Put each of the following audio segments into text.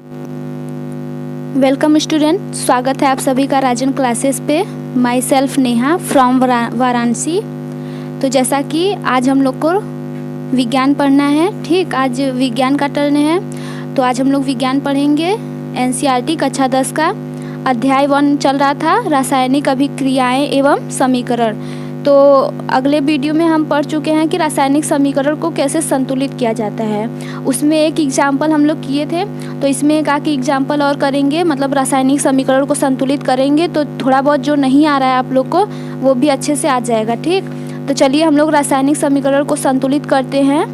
Welcome student, स्वागत है आप सभी का राजन क्लासेस पे। My self Neha from Varanasi. तो जैसा कि आज हम लोग को विज्ञान पढ़ना है, ठीक, आज विज्ञान का टर्न है। तो आज हम लोग विज्ञान पढ़ेंगे। एनसीईआरटी कक्षा 10 का अध्याय 1 चल रहा था, रासायनिक अभिक्रियाएं एवं समीकरण। तो अगले वीडियो में हम पढ़ चुके हैं कि रासायनिक समीकरण को कैसे संतुलित किया जाता है। उसमें एक एग्जाम्पल हम लोग किए थे, तो इसमें एक आके एग्जाम्पल और करेंगे, मतलब रासायनिक समीकरण को संतुलित करेंगे। तो थोड़ा बहुत जो नहीं आ रहा है आप लोग को वो भी अच्छे से आ जाएगा, ठीक। तो चलिए हम लोग रासायनिक समीकरण को संतुलित करते हैं।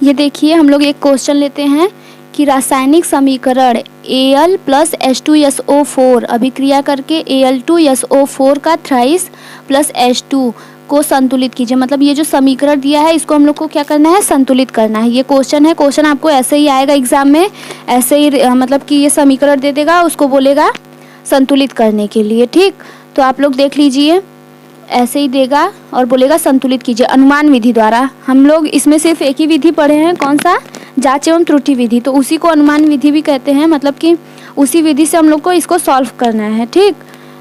ये देखिए, हम लोग एक क्वेश्चन लेते हैं कि रासायनिक समीकरण Al प्लस H2SO4 अभिक्रिया करके Al2SO4 का थ्राइस प्लस H2 को संतुलित कीजिए। मतलब ये जो समीकरण दिया है इसको हम लोग को क्या करना है, संतुलित करना है। ये क्वेश्चन है, क्वेश्चन आपको ऐसे ही आएगा एग्जाम में, ऐसे ही मतलब कि ये समीकरण दे देगा, उसको बोलेगा संतुलित करने के लिए, ठीक। तो आप लोग देख लीजिए, ऐसे ही देगा और बोलेगा संतुलित कीजिए अनुमान विधि द्वारा। हम लोग इसमें सिर्फ एक ही विधि पढ़े हैं, कौन सा, जांच एवं त्रुटि विधि। तो उसी को अनुमान विधि भी कहते हैं, मतलब कि उसी विधि से हम लोग को इसको सॉल्व करना है, ठीक।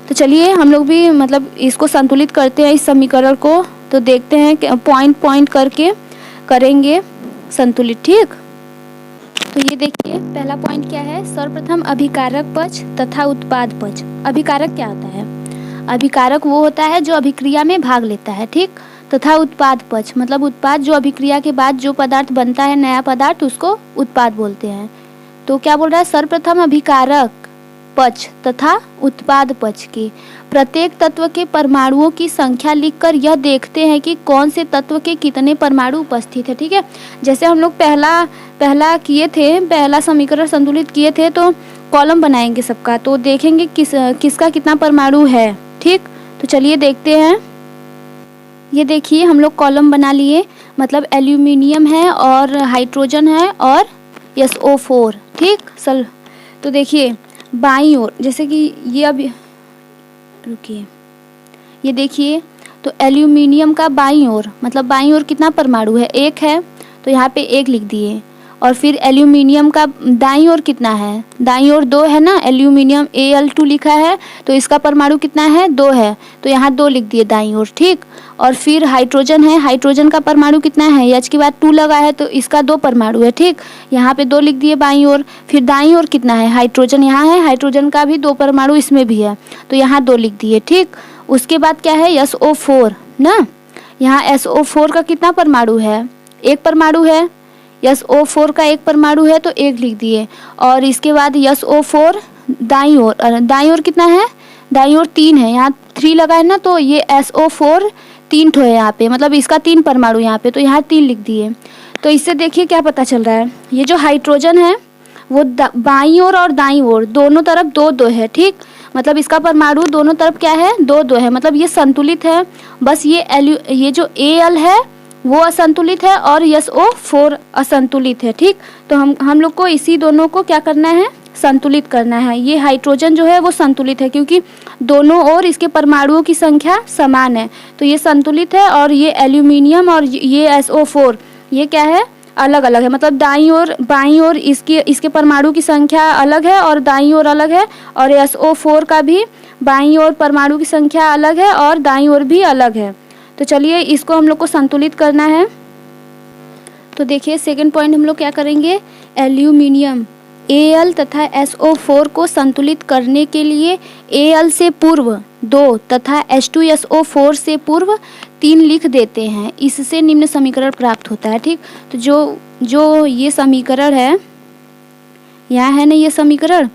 तो चलिए हम लोग भी मतलब इसको संतुलित करते हैं, इस समीकरण को। तो देखते हैं कि पॉइंट पॉइंट करके करेंगे संतुलित, ठीक। तो ये देखिए, पहला पॉइंट क्या है, सर्वप्रथम अभिकारक पक्ष तथा उत्पाद पक्ष। अभिकारक क्या होता है, अभिकारक वो होता है जो अभिक्रिया में भाग लेता है, ठीक। तथा उत्पाद पक्ष मतलब उत्पाद, जो अभिक्रिया के बाद जो पदार्थ बनता है, नया पदार्थ, उसको उत्पाद बोलते हैं। तो क्या बोल रहा है, सर्वप्रथम अभिकारक पक्ष तथा उत्पाद पक्ष की प्रत्येक तत्व के परमाणुओं की संख्या लिखकर यह देखते हैं कि कौन से तत्व के कितने परमाणु उपस्थित है, ठीक है। जैसे हम लोग पहला किए थे, पहला समीकरण संतुलित किए थे, तो कॉलम बनाएंगे सबका, तो देखेंगे किसका कितना परमाणु है, ठीक। तो चलिए देखते हैं। ये देखिए, हम लोग कॉलम बना लिए, मतलब एल्यूमिनियम है और हाइड्रोजन है और SO4, ठीक। तो देखिए बाईं ओर, जैसे कि ये अभी रुकिए, ये देखिए, तो एल्यूमिनियम का बाईं ओर, मतलब बाईं ओर कितना परमाणु है, एक है, तो यहाँ पे एक लिख दिए। और फिर एल्यूमिनियम का दाईं ओर कितना है, दाईं ओर 2 है ना, एल्यूमिनियम Al2 लिखा है, तो इसका परमाणु कितना है, 2 है, तो यहाँ 2 लिख दिए दाईं ओर, ठीक। और फिर हाइड्रोजन है, हाइड्रोजन का परमाणु कितना है, H के बाद 2 लगा है, तो इसका 2 परमाणु है, ठीक। यहाँ पे 2 लिख दिए बाईं ओर। फिर दाईं ओर कितना है, हाइड्रोजन यहाँ है, हाइड्रोजन का भी 2 परमाणु इसमें भी है, तो यहाँ 2 लिख दिए, ठीक। उसके बाद क्या है, SO4 ना, यहाँ SO4 का कितना परमाणु है, 1 परमाणु है। SO4 का 1 परमाणु है, तो 1 लिख दिए। और इसके बाद SO4 दाईं ओर कितना है, दाईं ओर 3 है, यहाँ 3 लगा है ना, तो ये SO4 3 ठो है यहाँ पे, मतलब इसका 3 परमाणु यहाँ पे, तो यहाँ 3 लिख दिए। तो इससे देखिए क्या पता चल रहा है, ये जो हाइड्रोजन है वो बाईं ओर और दाईं ओर दोनों तरफ 2-2 है, ठीक। मतलब इसका परमाणु दोनों तरफ क्या है, 2-2 है, मतलब ये संतुलित है। बस ये जो Al है वो असंतुलित है और SO4 असंतुलित है, ठीक। तो हम लोग को इसी दोनों को क्या करना है, संतुलित करना है। ये हाइड्रोजन जो है वो संतुलित है, क्योंकि दोनों ओर इसके परमाणुओं की संख्या समान है, तो ये संतुलित है। और ये एल्यूमिनियम और ये SO4 ये क्या है, अलग अलग है, मतलब दाईं ओर बाईं ओर इसके परमाणु की संख्या अलग है और दाईं ओर अलग है, और SO4 का भी बाईं ओर परमाणु की संख्या अलग है और दाईं ओर भी अलग है। तो चलिए इसको हम लोग को संतुलित करना है। तो देखिए सेकंड पॉइंट हम लोग क्या करेंगे, एल्यूमिनियम Al तथा SO4 को संतुलित करने के लिए Al से पूर्व 2 तथा H2SO4 से पूर्व 3 लिख देते हैं, इससे निम्न समीकरण प्राप्त होता है, ठीक। तो जो ये समीकरण है, यहाँ है ना ये समीकरण,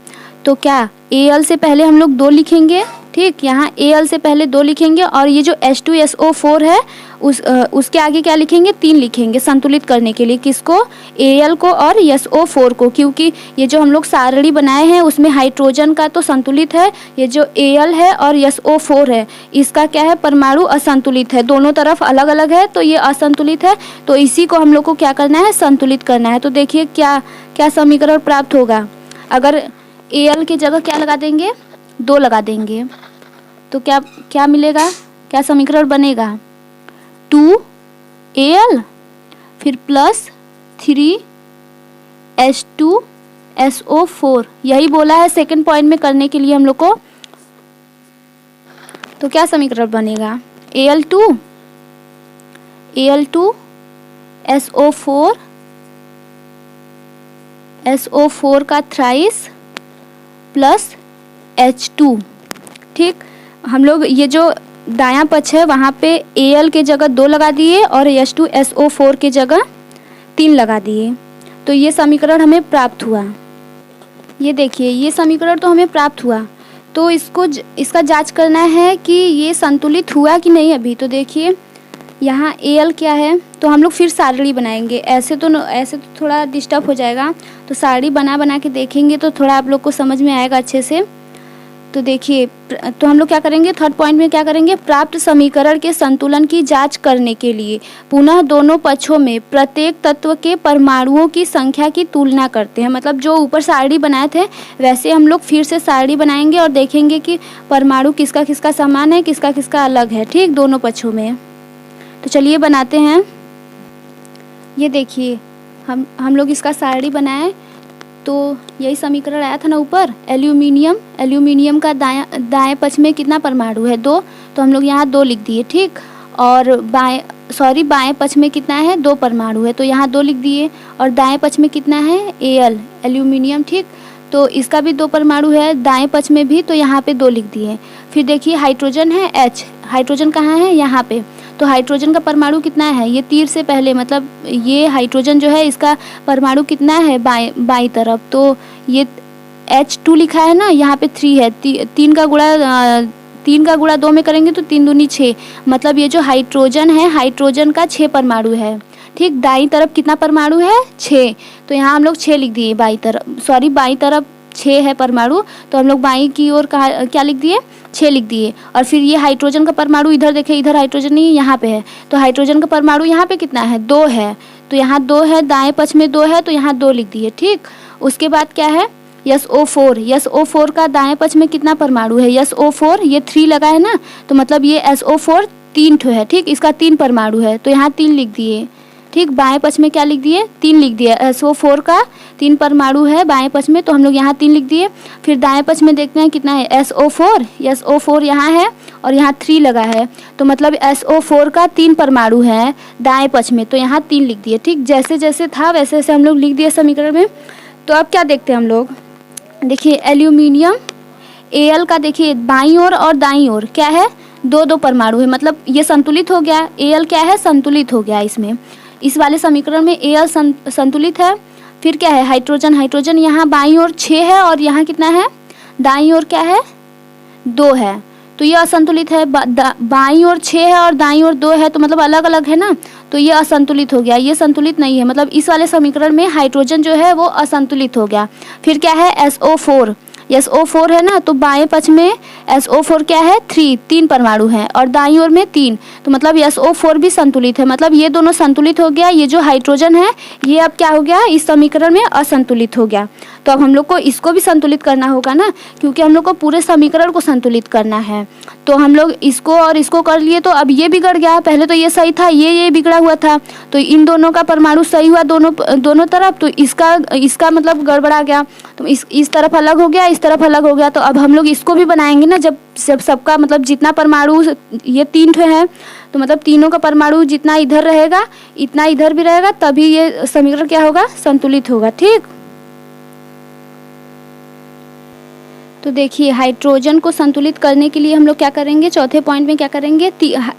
तो क्या Al से पहले हम लोग 2 लिखेंगे, ठीक। यहाँ Al से पहले 2 लिखेंगे, और ये जो H2SO4 है उसके आगे क्या लिखेंगे, 3 लिखेंगे संतुलित करने के लिए, किसको, Al को और SO4 को, क्योंकि ये जो हम लोग सारणी बनाए हैं उसमें हाइड्रोजन का तो संतुलित है, ये जो Al है और SO4 है इसका क्या है, परमाणु असंतुलित है, दोनों तरफ अलग अलग है, तो ये असंतुलित है। तो इसी को हम लोग को क्या करना है, संतुलित करना है। तो देखिए क्या क्या समीकरण प्राप्त होगा, अगर Al की जगह क्या लगा देंगे, 2 लगा देंगे, तो क्या क्या मिलेगा, क्या समीकरण बनेगा, 2Al फिर प्लस 3 H2SO4, यही बोला है सेकंड पॉइंट में करने के लिए हम लोग को। तो क्या समीकरण बनेगा, Al2SO4 का थ्राइस प्लस H2। ठीक, हम लोग ये जो दायां पक्ष है वहाँ पे Al के जगह 2 लगा दिए और H2SO4 के जगह 3 लगा दिए, तो ये समीकरण हमें प्राप्त हुआ। ये देखिए, ये समीकरण तो हमें प्राप्त हुआ, तो इसका जांच करना है कि ये संतुलित हुआ कि नहीं अभी। तो देखिए यहाँ Al क्या है, तो हम लोग फिर सारणी बनाएंगे। ऐसे तो थोड़ा डिस्टर्ब हो जाएगा, तो सारणी बना के देखेंगे तो थोड़ा आप लोग को समझ में आएगा अच्छे से। तो देखिए, तो हम लोग क्या करेंगे, थर्ड पॉइंट में क्या करेंगे, प्राप्त समीकरण के संतुलन की जांच करने के लिए पुनः दोनों पक्षों में प्रत्येक तत्व के परमाणुओं की संख्या की तुलना करते हैं। मतलब जो ऊपर सारणी बनाए थे वैसे हम लोग फिर से सारणी बनाएंगे और देखेंगे कि परमाणु किसका किसका समान है, किसका किसका अलग है। ठीक, दोनों पक्षों में। तो चलिए बनाते हैं। ये देखिए, हम लोग इसका सारणी बनाए तो यही समीकरण आया था ना ऊपर। एल्यूमिनियम का दाएं पक्ष में कितना परमाणु है, 2, तो हम लोग यहाँ 2 लिख दिए। ठीक, और बाएं पक्ष में कितना है, 2 परमाणु है, तो यहाँ 2 लिख दिए। और दाएं पक्ष में कितना है, एल्यूमिनियम। ठीक, तो इसका भी 2 परमाणु है दाएं पक्ष में भी, तो यहाँ पे 2 लिख दिए। फिर देखिए हाइड्रोजन है H, हाइड्रोजन कहाँ है, यहाँ पे। तो हाइड्रोजन का परमाणु कितना है, ये तीर से पहले, मतलब ये हाइड्रोजन जो है इसका परमाणु कितना है बाईं तरफ, तो ये H2 लिखा है ना, यहाँ पे 3 है। 3 का गुणा 2 में करेंगे तो 3 दूनी 6, मतलब ये जो हाइड्रोजन है, हाइड्रोजन का 6 परमाणु है। ठीक, दाईं तरफ कितना परमाणु है, 6, तो यहाँ हम लोग 6 लिख दिए। बाईं तरफ 6 है परमाणु, तो हम लोग बाईं की ओर क्या लिख दिए, 6 लिख दिए। और फिर ये हाइड्रोजन का परमाणु इधर देखें, इधर हाइड्रोजन नहीं, यहाँ पे है, तो हाइड्रोजन का परमाणु यहाँ पे कितना है, 2 है, तो यहाँ 2 है, दाएं पक्ष में 2 है, तो यहाँ 2 लिख दिए। ठीक, उसके बाद क्या है, SO4 का दाएं पक्ष में कितना परमाणु है, SO4 ये 3 लगा है ना, तो मतलब ये SO4 3 ठो है। ठीक, इसका 3 परमाणु है, तो यहाँ 3 लिख दिए। ठीक, बाएं पक्ष में क्या लिख दिए, 3 लिख दिए। SO4 का 3 परमाणु है बाएं पक्ष में, तो हम लोग यहाँ 3 लिख दिए। फिर दाएं पक्ष में देखते हैं कितना है, SO4 यहाँ है और यहाँ 3 लगा है, तो मतलब SO4 का 3 परमाणु है दाएं पक्ष में, तो यहाँ 3 लिख दिए। ठीक, जैसे जैसे था वैसे वैसे हम लोग लिख दिए समीकरण में। तो अब क्या देखते हैं हम लोग, देखिए एल्यूमिनियम Al का देखिए बाईं ओर और दाईं ओर क्या है, 2 परमाणु है, मतलब ये संतुलित हो गया। Al क्या है, संतुलित हो गया इसमें, इस वाले समीकरण में Al संतुलित है। फिर क्या है, हाइड्रोजन यहाँ बाईं ओर 6 है और यहाँ कितना है, दाईं ओर क्या है, 2 है, तो ये असंतुलित है। बाईं ओर 6 है और दाईं ओर 2 है, तो मतलब अलग अलग है ना, तो ये असंतुलित हो गया, ये संतुलित नहीं है। मतलब इस वाले समीकरण में हाइड्रोजन जो है वो असंतुलित हो गया। फिर क्या है, SO4 है ना, तो बाएं पक्ष में SO4 क्या है, 3 परमाणु हैं और दाईं ओर में 3, तो मतलब SO4 भी संतुलित है। मतलब ये दोनों संतुलित हो गया। ये जो हाइड्रोजन है ये अब क्या हो गया, इस समीकरण में असंतुलित हो गया। तो अब हम लोग को इसको भी संतुलित करना होगा ना, क्योंकि हम लोग को पूरे समीकरण को संतुलित करना है। तो हम लोग इसको और इसको कर लिए, तो अब ये बिगड़ गया। पहले तो ये सही था, ये बिगड़ा हुआ था, तो इन दोनों का परमाणु सही हुआ दोनों तरफ, तो इसका मतलब गड़बड़ा गया, तो इस तरफ अलग हो गया, इस तरफ अलग हो गया। तो अब हम लोग इसको भी बनाएंगे ना, जब सबका मतलब जितना परमाणु, ये 3 ठो है, तो मतलब तीनों का परमाणु जितना इधर रहेगा इतना इधर भी रहेगा, तभी ये समीकरण क्या होगा, संतुलित होगा। ठीक, तो देखिए हाइड्रोजन को संतुलित करने के लिए हम लोग क्या करेंगे, चौथे पॉइंट में क्या करेंगे,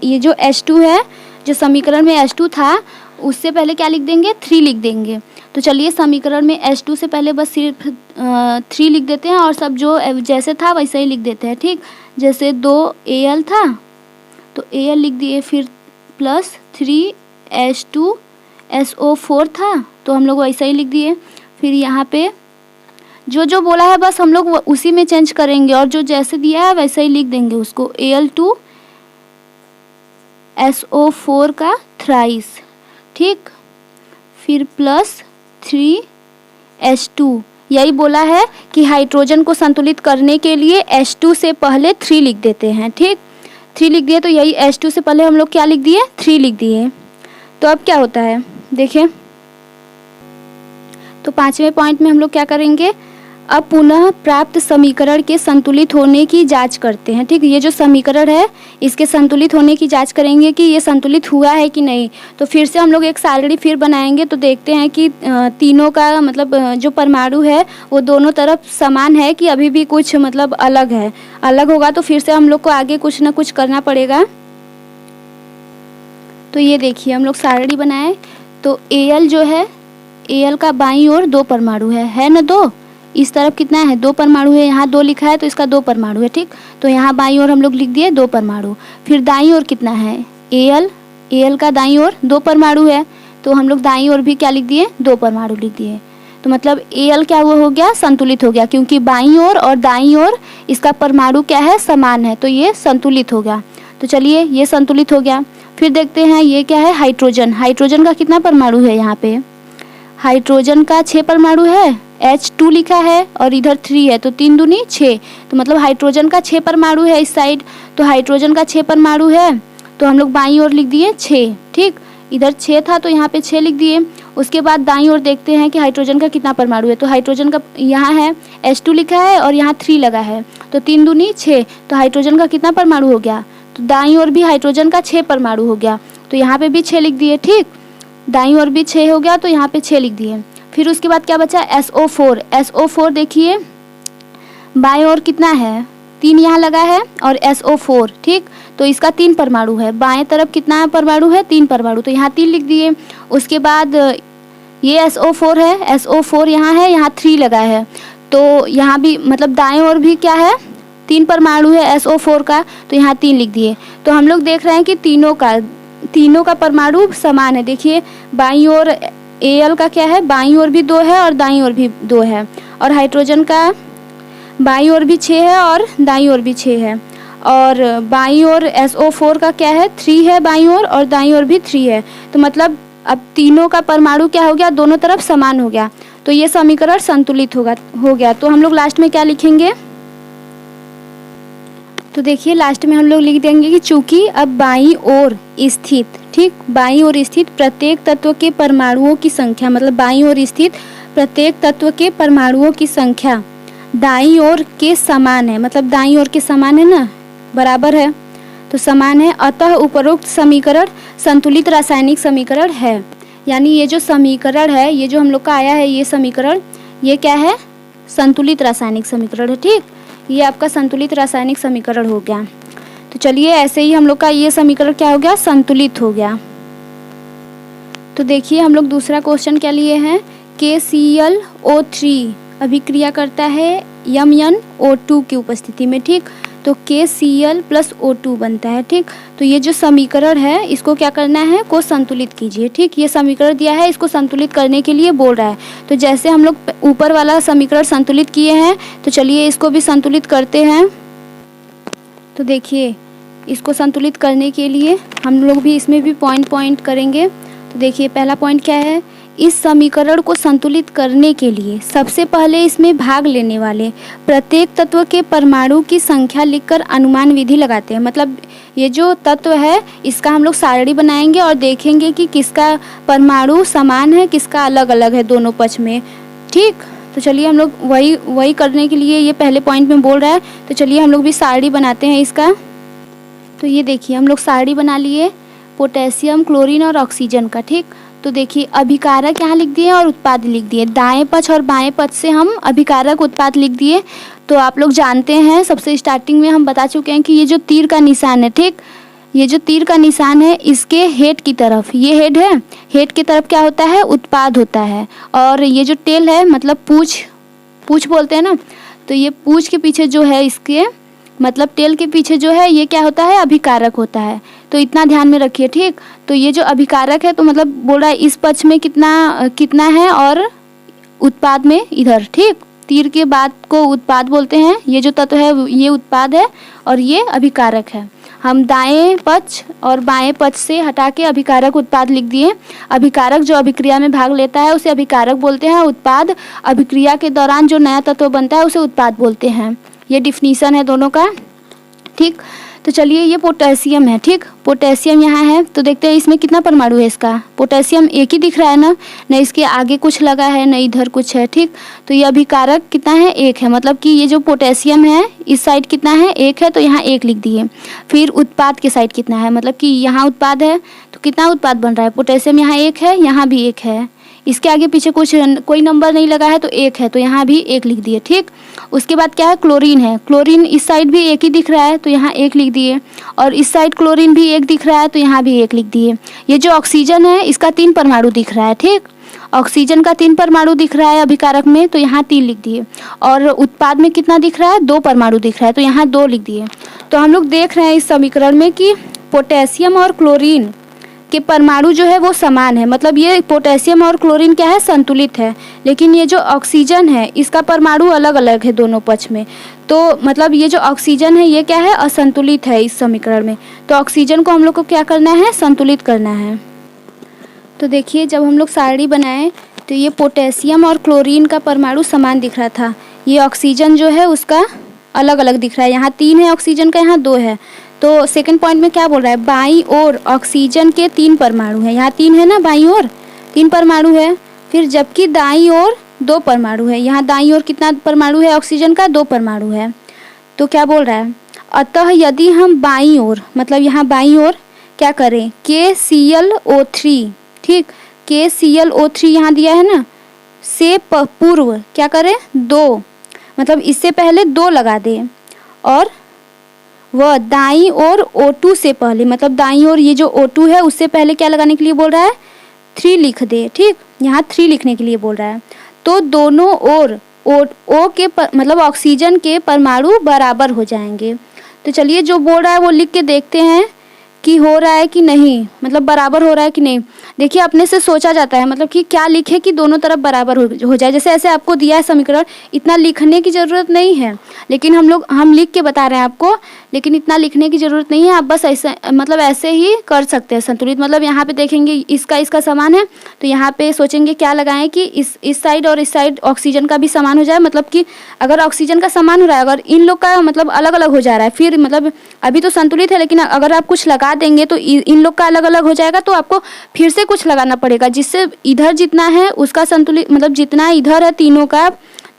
ये जो H2 है, जो समीकरण में H2 था उससे पहले क्या लिख देंगे, 3 लिख देंगे। तो चलिए समीकरण में H2 से पहले बस सिर्फ 3 लिख देते हैं और सब जो जैसे था वैसे ही लिख देते हैं। ठीक, जैसे 2 Al था तो Al लिख दिए, फिर प्लस 3 H2 SO4 था तो हम लोग वैसे ही लिख दिए। फिर यहाँ पे जो बोला है बस हम लोग उसी में चेंज करेंगे और जो जैसे दिया है वैसे ही लिख देंगे उसको, Al2 SO4 का थ्राइस। ठीक, फिर प्लस 3 H2, यही बोला है कि हाइड्रोजन को संतुलित करने के लिए H2 से पहले 3 लिख देते हैं। ठीक, 3 लिख दिए, तो यही H2 से पहले हम लोग क्या लिख दिए, 3 लिख दिए। तो अब क्या होता है देखिए, तो 5वें पॉइंट में हम लोग क्या करेंगे, अब पुनः प्राप्त समीकरण के संतुलित होने की जांच करते हैं। ठीक, ये जो समीकरण है इसके संतुलित होने की जांच करेंगे कि ये संतुलित हुआ है कि नहीं। तो फिर से हम लोग एक सारणी फिर बनाएंगे, तो देखते हैं कि तीनों का मतलब जो परमाणु है वो दोनों तरफ समान है कि अभी भी कुछ मतलब अलग है। अलग होगा तो फिर से हम लोग को आगे कुछ ना कुछ करना पड़ेगा। तो ये देखिए हम लोग सारणी बनाए, तो Al जो है, Al का बाईं ओर 2 परमाणु है ना 2। इस तरफ कितना है, 2 परमाणु है, यहाँ 2 लिखा है तो इसका 2 परमाणु है। ठीक, तो यहाँ बाईं ओर हम लोग लिख दिए 2 परमाणु। फिर दाईं ओर कितना है, Al का दाईं ओर 2 परमाणु है, तो हम लोग दाईं ओर भी क्या लिख दिए, 2 परमाणु लिख दिए। तो मतलब Al क्या वो हो गया, संतुलित हो गया, क्योंकि बाईं ओर और दाईं ओर इसका परमाणु क्या है, समान है, तो ये संतुलित हो गया। तो चलिए ये संतुलित हो गया। फिर देखते हैं ये क्या है, हाइड्रोजन। हाइड्रोजन का कितना परमाणु है, यहाँ पे हाइड्रोजन का 6 परमाणु है, H2 लिखा है और इधर 3 है, तो 3 दूनी 6। तो मतलब हाइड्रोजन का 6 परमाणु है इस साइड, तो हाइड्रोजन का 6 परमाणु है, तो हम लोग बाईं ओर लिख दिए 6। ठीक, इधर 6 था तो यहाँ पे 6 लिख दिए। उसके बाद दाईं ओर देखते हैं कि हाइड्रोजन का कितना परमाणु है, तो हाइड्रोजन का यहाँ है H2 लिखा है और यहाँ 3 लगा है, तो 3 दूनी 6। तो हाइड्रोजन का कितना परमाणु हो गया, तो दाईं ओर भी हाइड्रोजन का 6 परमाणु हो गया, तो यहाँ पे भी 6 लिख दिए। ठीक, दाईं ओर भी 6 हो गया, तो यहाँ पे 6 लिख दिए। फिर उसके बाद क्या बचा, SO4 देखिए बाएं ओर कितना है, 3 यहाँ लगा है और SO4। ठीक, तो इसका 3 परमाणु है, बाएं तरफ कितना परमाणु है, 3 परमाणु, तो यहाँ 3 लिख दिए। उसके बाद ये SO4 है, SO4 यहाँ है, यहाँ 3 लगा है, तो यहाँ भी मतलब दाएं ओर भी क्या है, 3 परमाणु है SO4 का, तो यहाँ 3 लिख दिए। तो हम लोग देख रहे हैं कि तीनों का परमाणु समान है। देखिए बाईं ओर Al का क्या है, बाईं ओर भी 2 है और दाईं ओर भी 2 है, और हाइड्रोजन का बाईं ओर भी 6 है और दाईं ओर भी 6 है, और बाईं ओर SO4 का क्या है, 3 है बाईं ओर और दाईं ओर भी 3 है। तो मतलब अब तीनों का परमाणु क्या हो गया, दोनों तरफ समान हो गया, तो ये समीकरण संतुलित हो गया। तो हम लोग लास्ट में क्या लिखेंगे, तो देखिए लास्ट में हम लोग लिख देंगे कि चूंकि अब बाईं ओर स्थित, ठीक, बाईं ओर स्थित प्रत्येक तत्व के परमाणुओं की संख्या, मतलब बाईं ओर स्थित प्रत्येक तत्व के परमाणुओं की संख्या दाईं ओर के समान है, मतलब दाईं ओर के समान है ना, बराबर है, तो समान है, अतः उपरोक्त समीकरण संतुलित रासायनिक समीकरण है। यानी ये जो समीकरण है, ये जो हम लोग का आया है ये समीकरण, ये क्या है, संतुलित रासायनिक समीकरण है। ठीक, ये आपका संतुलित रासायनिक समीकरण हो गया। तो चलिए ऐसे ही हम लोग का ये समीकरण क्या हो गया, संतुलित हो गया। तो देखिए हम लोग दूसरा क्वेश्चन क्या लिए हैं, KClO3 अभिक्रिया करता है MnO2 की उपस्थिति में। ठीक, तो KCl + O2 बनता है। ठीक, तो ये जो समीकरण है इसको क्या करना है, को संतुलित कीजिए। ठीक, ये समीकरण दिया है, इसको संतुलित करने के लिए बोल रहा है। तो जैसे हम लोग ऊपर वाला समीकरण संतुलित किए हैं, तो चलिए इसको भी संतुलित करते हैं। तो देखिए इसको संतुलित करने के लिए हम लोग भी इसमें भी पॉइंट करेंगे। तो देखिए पहला पॉइंट क्या है, इस समीकरण को संतुलित करने के लिए सबसे पहले इसमें भाग लेने वाले प्रत्येक तत्व के परमाणु की संख्या लिखकर अनुमान विधि लगाते हैं। मतलब ये जो तत्व है इसका हम लोग सारणी बनाएंगे और देखेंगे कि किसका परमाणु समान है, किसका अलग अलग है दोनों पक्ष में। ठीक, तो चलिए हम लोग वही करने के लिए ये पहले पॉइंट में बोल रहा है, तो चलिए हम लोग भी सारणी बनाते हैं इसका। तो ये देखिए हम लोग सारणी बना लिए पोटेशियम, क्लोरीन और ऑक्सीजन का। ठीक, तो देखिए अभिकारक यहाँ लिख दिए और उत्पाद लिख दिए, दाएं पक्ष और बाएं पक्ष से हम अभिकारक उत्पाद लिख दिए। तो आप लोग जानते हैं सबसे स्टार्टिंग में हम बता चुके हैं कि ये जो तीर का निशान है, ठीक, ये जो तीर का निशान है इसके हेड की तरफ, ये हेड है, हेड की तरफ क्या होता है, उत्पाद होता है, और ये जो टेल है मतलब पूछ बोलते हैं ना, तो ये पूछ के पीछे जो है इसके मतलब टेल के पीछे जो है ये क्या होता है, अभिकारक होता है। तो इतना ध्यान में रखिए। ठीक, तो ये जो अभिकारक है तो मतलब बोल रहा है इस पक्ष में कितना है और उत्पाद में इधर। ठीक, तीर के बाद को उत्पाद बोलते हैं, ये जो तत्व है ये उत्पाद है और ये अभिकारक है। हम दाएं पक्ष और बाएं पक्ष से हटा के अभिकारक उत्पाद लिख दिए। अभिकारक जो अभिक्रिया में भाग लेता है उसे अभिकारक बोलते हैं, उत्पाद अभिक्रिया के दौरान जो नया तत्व बनता है उसे उत्पाद बोलते हैं। ये डिफिनीशन है दोनों का। ठीक, तो चलिए ये पोटेशियम है, ठीक, पोटेशियम यहाँ है। तो देखते हैं इसमें कितना परमाणु है इसका। पोटेशियम एक ही दिख रहा है ना, न इसके आगे कुछ लगा है न इधर कुछ है, ठीक। तो ये अभिकारक कितना है, एक है, मतलब कि ये जो पोटेशियम है इस साइड कितना है, एक है, तो यहाँ एक लिख दिए। फिर उत्पाद के साइड कितना है, मतलब कि यहाँ उत्पाद है तो कितना उत्पाद बन रहा है, पोटेशियम यहाँ एक है, यहाँ भी एक है, इसके आगे पीछे कुछ कोई नंबर नहीं लगा है तो एक है, तो यहाँ भी एक लिख दिए, ठीक। उसके बाद क्या है, क्लोरीन है। क्लोरीन इस साइड भी एक ही दिख रहा है तो यहाँ एक लिख दिए, और इस साइड क्लोरीन भी एक दिख रहा है तो यहाँ भी एक लिख दिए। ये जो ऑक्सीजन है इसका 3 परमाणु दिख रहा है, ठीक, ऑक्सीजन का 3 परमाणु दिख रहा है अभिकारक में, तो यहाँ 3 लिख दिए। और उत्पाद में कितना दिख रहा है, 2 परमाणु दिख रहा है, तो यहाँ 2 लिख दिए। तो हम लोग देख रहे हैं इस समीकरण में कि पोटेशियम और क्लोरीन के परमाणु जो है वो समान है, मतलब ये पोटेशियम और क्लोरीन क्या है, संतुलित है। लेकिन ये जो ऑक्सीजन है इसका परमाणु अलग अलग है दोनों पक्ष में, तो मतलब ये जो ऑक्सीजन है ये क्या है, असंतुलित है इस समीकरण में। तो ऑक्सीजन को हम लोग को क्या करना है, संतुलित करना है। तो देखिए जब हम लोग सारणी बनाए तो ये पोटेशियम और क्लोरीन का परमाणु समान दिख रहा था, ये ऑक्सीजन जो है उसका अलग अलग दिख रहा है, यहाँ 3 है ऑक्सीजन का, यहाँ 2 है। तो सेकंड पॉइंट में क्या बोल रहा है, बाईं ओर ऑक्सीजन के 3 परमाणु है, यहाँ 3 है ना, बाईं ओर 3 परमाणु है। फिर जबकि दाईं ओर 2 परमाणु है, यहाँ दाईं ओर कितना परमाणु है ऑक्सीजन का, 2 परमाणु है। तो क्या बोल रहा है, अतः यदि हम बाईं ओर, मतलब यहाँ बाईं ओर क्या करें, KClO3, ठीक, KClO3 यहाँ दिया है ना, से पूर्व क्या करें, 2, मतलब इससे पहले 2 लगा दें, और वह दाईं ओर O2 से पहले, मतलब दाईं ओर ये जो O2 है उससे पहले क्या लगाने के लिए बोल रहा है, 3 लिख दे, ठीक, यहाँ 3 लिखने के लिए बोल रहा है। तो दोनों ओर O के मतलब ऑक्सीजन के परमाणु बराबर हो जाएंगे। तो चलिए जो बोल रहा है वो लिख के देखते हैं कि हो रहा है कि नहीं, मतलब बराबर हो रहा है कि नहीं। देखिए अपने से सोचा जाता है, मतलब कि क्या लिखे कि दोनों तरफ बराबर हो जाए। जैसे ऐसे आपको दिया है समीकरण, इतना लिखने की ज़रूरत नहीं है, लेकिन हम लिख के बता रहे हैं आपको, लेकिन इतना लिखने की ज़रूरत नहीं है। आप बस ऐसे मतलब ऐसे ही कर सकते हैं संतुलित। मतलब यहाँ पे देखेंगे इसका समान है, तो यहाँ पे सोचेंगे क्या लगाएं कि इस साइड और इस साइड ऑक्सीजन का भी समान हो जाए। मतलब कि अगर ऑक्सीजन का समान हो रहा है, अगर इन लोग का मतलब अलग अलग हो जा रहा है, फिर मतलब अभी तो संतुलित है, लेकिन अगर आप कुछ लगा देंगे तो इन लोग का अलग अलग हो जाएगा, तो आपको फिर से कुछ लगाना पड़ेगा, जिससे इधर जितना है उसका संतुलित, मतलब जितना इधर है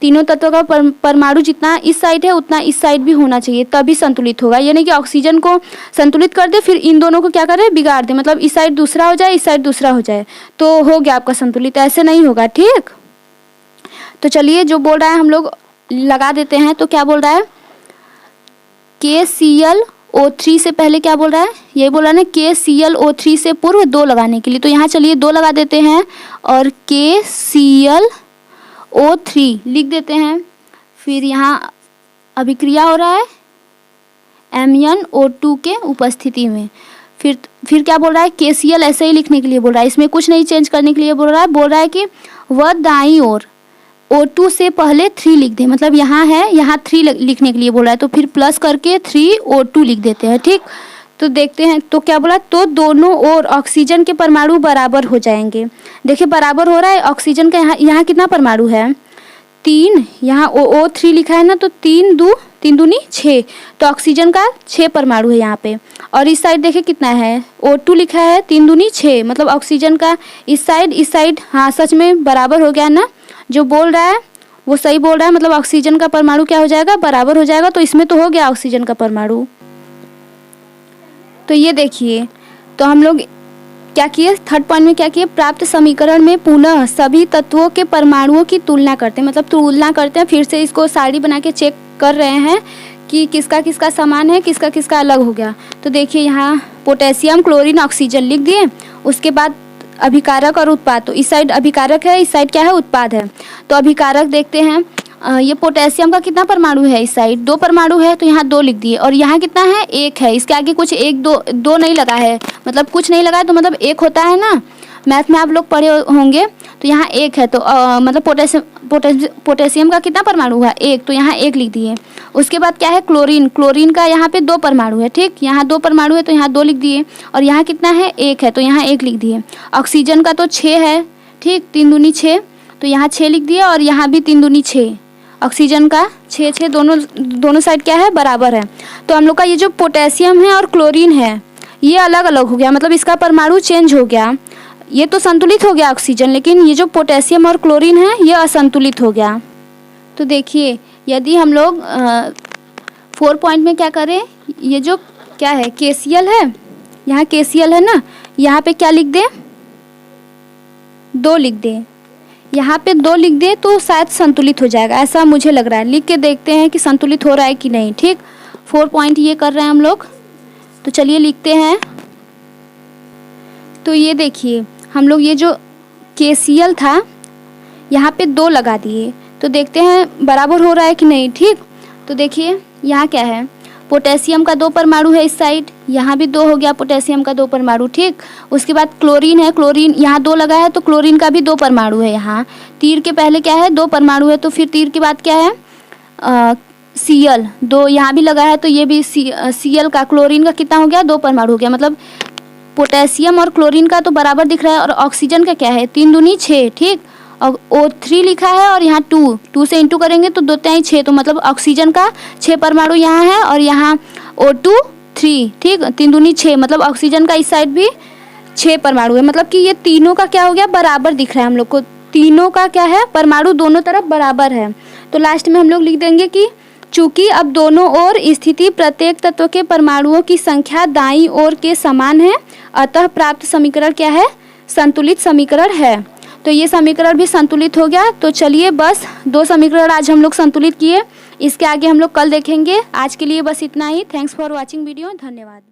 तीनों तत्वों का परमाणु जितना इस साइड है उतना इस साइड भी होना चाहिए, तभी संतुलित होगा। यानी कि ऑक्सीजन को संतुलित कर दे, फिर इन दोनों को क्या करे, बिगाड़ दे, मतलब इस साइड दूसरा हो जाए, इस साइड दूसरा हो जाए, तो हो गया आपका संतुलित। ऐसे नहीं होगा, ठीक। तो चलिए जो बोल रहा है हम लोग लगा देते हैं। तो क्या बोल रहा है, KClO3 से पहले क्या बोल रहा है, ये बोल रहा है ना, KClO3 से पूर्व 2 लगाने के लिए। तो यहाँ चलिए 2 लगा देते हैं और KClO3 लिख देते हैं। फिर यहाँ अभिक्रिया हो रहा है MnO2 के उपस्थिति में। फिर क्या बोल रहा है, KCl ऐसे ही लिखने के लिए बोल रहा है, इसमें कुछ नहीं चेंज करने के लिए बोल रहा है कि वह दाईं ओर O2 से पहले 3 लिख दे, मतलब यहाँ है, यहाँ 3 लिखने के लिए बोल रहा है, तो फिर प्लस करके 3O2 लिख देते हैं, ठीक। तो देखते हैं तो क्या बोला, तो दोनों ओर ऑक्सीजन के परमाणु बराबर हो जाएंगे। देखिए बराबर हो रहा है, ऑक्सीजन का यहाँ कितना परमाणु है, 3, यहाँ O3 लिखा है ना, तो 3 दूनी 6, तो ऑक्सीजन का 6 परमाणु है यहाँ पे। और इस साइड देखिए कितना है, O2 लिखा है, 3 दूनी 6, मतलब ऑक्सीजन का इस साइड, हाँ सच में बराबर हो गया ना, जो बोल रहा है वो सही बोल रहा है, मतलब ऑक्सीजन का परमाणु क्या हो जाएगा, बराबर हो जाएगा। तो इसमें तो हो गया ऑक्सीजन का परमाणु। तो ये देखिए, तो हम लोग क्या किए, थर्ड पॉइंट में क्या किए, प्राप्त समीकरण में पुनः सभी तत्वों के परमाणुओं की तुलना करते हैं, मतलब तुलना करते हैं, फिर से इसको सारणी बना के चेक कर रहे हैं कि किसका किसका समान है, किसका किसका अलग हो गया। तो देखिए यहाँ पोटेशियम, क्लोरीन, ऑक्सीजन लिख दिए। उसके बाद अभिकारक और उत्पाद, तो इस साइड अभिकारक है, इस साइड क्या है, उत्पाद है। तो अभिकारक देखते हैं, ये पोटेशियम का कितना परमाणु है, इस साइड 2 परमाणु है, तो यहाँ 2 लिख दिए। और यहाँ कितना है, 1 है, इसके आगे कुछ 1 2 नहीं लगा है, मतलब कुछ नहीं लगा है, तो मतलब 1 होता है ना, मैथ में आप लोग पढ़े होंगे। तो यहाँ 1 है, तो मतलब पोटेशियम का कितना परमाणु हुआ, 1, तो यहाँ 1 लिख दिए। उसके बाद क्या है, क्लोरीन का यहाँ पे 2 परमाणु है, ठीक, यहाँ 2 परमाणु है, तो यहाँ 2 लिख दिए। और यहाँ कितना है, 1 है, तो यहाँ 1 लिख दिए। ऑक्सीजन का तो 6 है, ठीक, 3 दूनी 6, तो यहाँ 6 लिख दिए, और यहाँ भी 3 दूनी 6, ऑक्सीजन का 6 दोनों साइड क्या है, बराबर है। तो हम लोग का ये जो पोटेशियम है और क्लोरीन है ये अलग अलग हो गया, मतलब इसका परमाणु चेंज हो गया। ये तो संतुलित हो गया ऑक्सीजन, लेकिन ये जो पोटेशियम और क्लोरीन है ये असंतुलित हो गया। तो देखिए यदि हम लोग 4 पॉइंट में क्या करें, ये जो क्या है KCl है, यहाँ KCl है ना, यहाँ पे क्या लिख दें, 2 लिख दें, यहाँ पे 2 लिख दें तो शायद संतुलित हो जाएगा, ऐसा मुझे लग रहा है। लिख के देखते हैं कि संतुलित हो रहा है कि नहीं। ठीक, 4 पॉइंट ये कर रहे हैं हम लोग, तो चलिए लिखते हैं। तो ये देखिए हम लोग ये जो KCl था यहाँ पे 2 लगा दिए, तो देखते हैं बराबर हो रहा है कि नहीं। ठीक, तो देखिए यहाँ क्या है, पोटेशियम का 2 परमाणु है इस साइड, यहाँ भी 2 हो गया पोटेशियम का 2 परमाणु। ठीक, उसके बाद क्लोरीन है, क्लोरीन यहाँ 2 लगा है तो क्लोरीन का भी 2 परमाणु है। यहाँ तीर के पहले क्या है, 2 परमाणु है, तो फिर तीर के बाद क्या है Cl, 2 यहाँ भी लगा है तो ये भी Cl का, क्लोरीन का कितना हो गया, 2 परमाणु हो गया। मतलब पोटेशियम और क्लोरीन का तो बराबर दिख रहा है, और ऑक्सीजन का क्या है 3 दूनी 6। ठीक, और O3 लिखा है और यहाँ 2 से इंटू करेंगे तो 2 तिहाई 6, तो मतलब ऑक्सीजन का 6 परमाणु यहाँ है और यहाँ O2 3। ठीक, 3 दूनी 6, मतलब ऑक्सीजन का इस साइड भी 6 परमाणु है। मतलब कि ये तीनों का क्या हो गया, बराबर दिख रहा है हम लोग को, तीनों का क्या है, परमाणु दोनों तरफ बराबर है। तो लास्ट में हम लोग लिख देंगे कि चूंकि अब दोनों ओर स्थिति प्रत्येक तत्व के परमाणुओं की संख्या दाईं ओर के समान है, अतः प्राप्त समीकरण क्या है, संतुलित समीकरण है। तो ये समीकरण भी संतुलित हो गया। तो चलिए बस 2 समीकरण आज हम लोग संतुलित किए, इसके आगे हम लोग कल देखेंगे। आज के लिए बस इतना ही। थैंक्स फॉर वॉचिंग वीडियो, धन्यवाद।